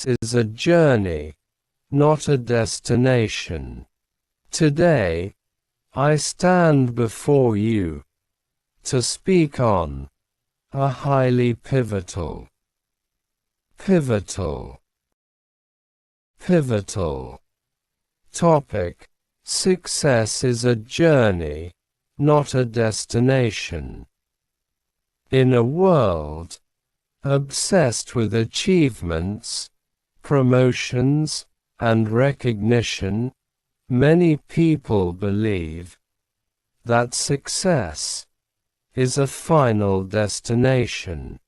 is a journey, not a destination. Today, I stand before you to speak on a highly pivotal topic. Success is a journey, not a destination. In a world obsessed with achievements, promotions, and recognition, many people believe that success is a final destination.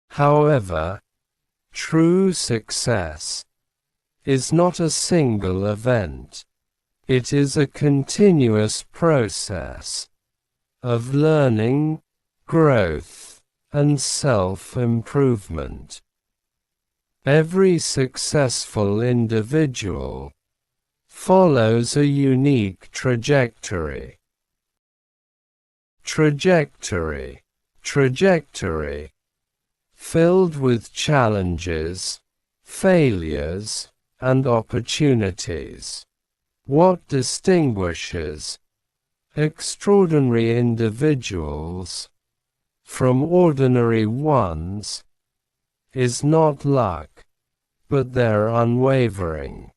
However, true success is not a single event. It is a continuous process of learning, growth, and self-improvement. Every successful individual follows a unique trajectory, filled with challenges, failures, and opportunities. What distinguishes extraordinary individuals from ordinary ones is not luck, but their unwavering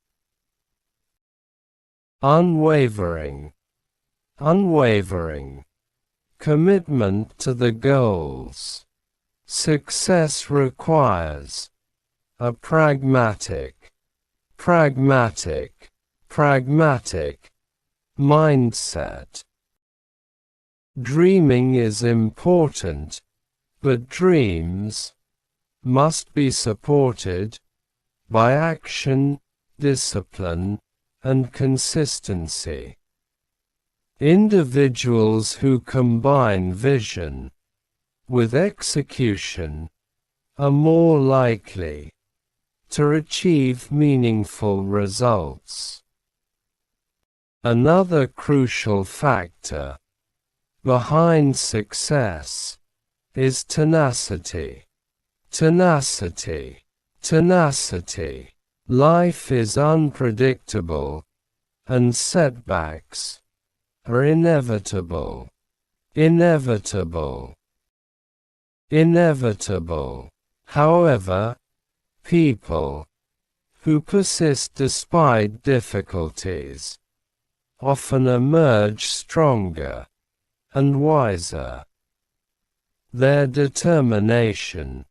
commitment to the goals. Success requires a pragmatic mindset. Dreaming is important, but dreams must be supported by action, discipline, and consistency. Individuals who combine vision with execution are more likely to achieve meaningful results. Another crucial factor behind success is tenacity. Life is unpredictable, and setbacks are inevitable. However, people who persist despite difficulties often emerge stronger and wiser. Their determination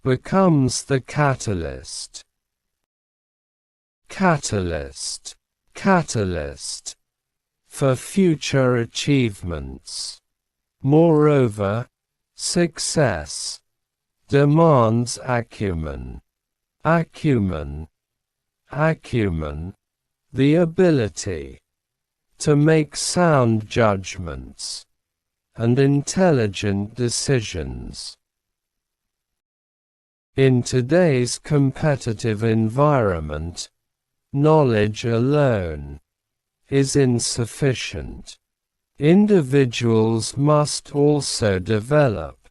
becomes the catalyst for future achievements. Moreover, success demands acumen, the ability to make sound judgments and intelligent decisions. In today's competitive environment, knowledge alone is insufficient. Individuals must also develop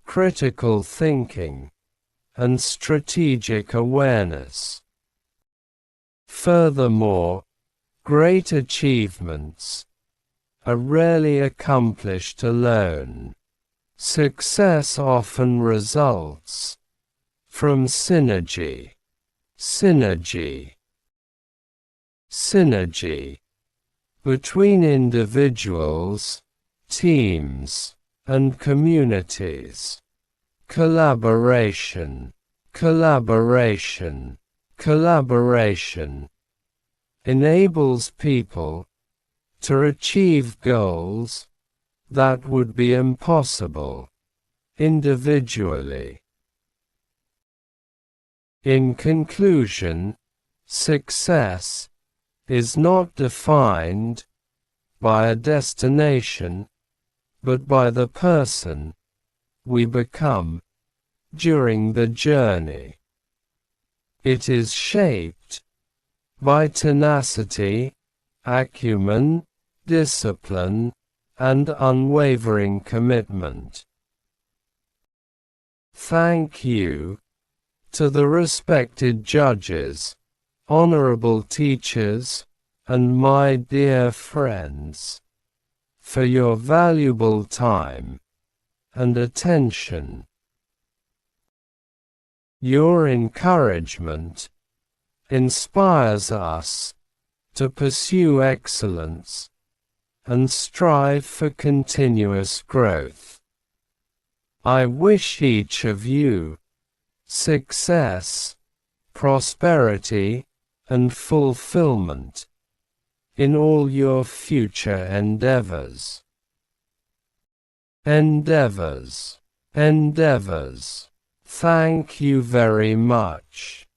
critical thinking and strategic awareness. Furthermore, great achievements are rarely accomplished alone. Success often results from synergy between individuals, teams, and communities. Collaboration enables people to achieve goals that would be impossible individually. In conclusion, success is not defined by a destination, but by the person we become during the journey. It is shaped by tenacity, acumen, discipline, and unwavering commitment. Thank you to the respected judges, honorable teachers, and my dear friends, for your valuable time and attention. Your encouragement inspires us to pursue excellence and strive for continuous growth. I wish each of you success, prosperity, and fulfillment in all your future endeavors. Endeavors. Thank you very much.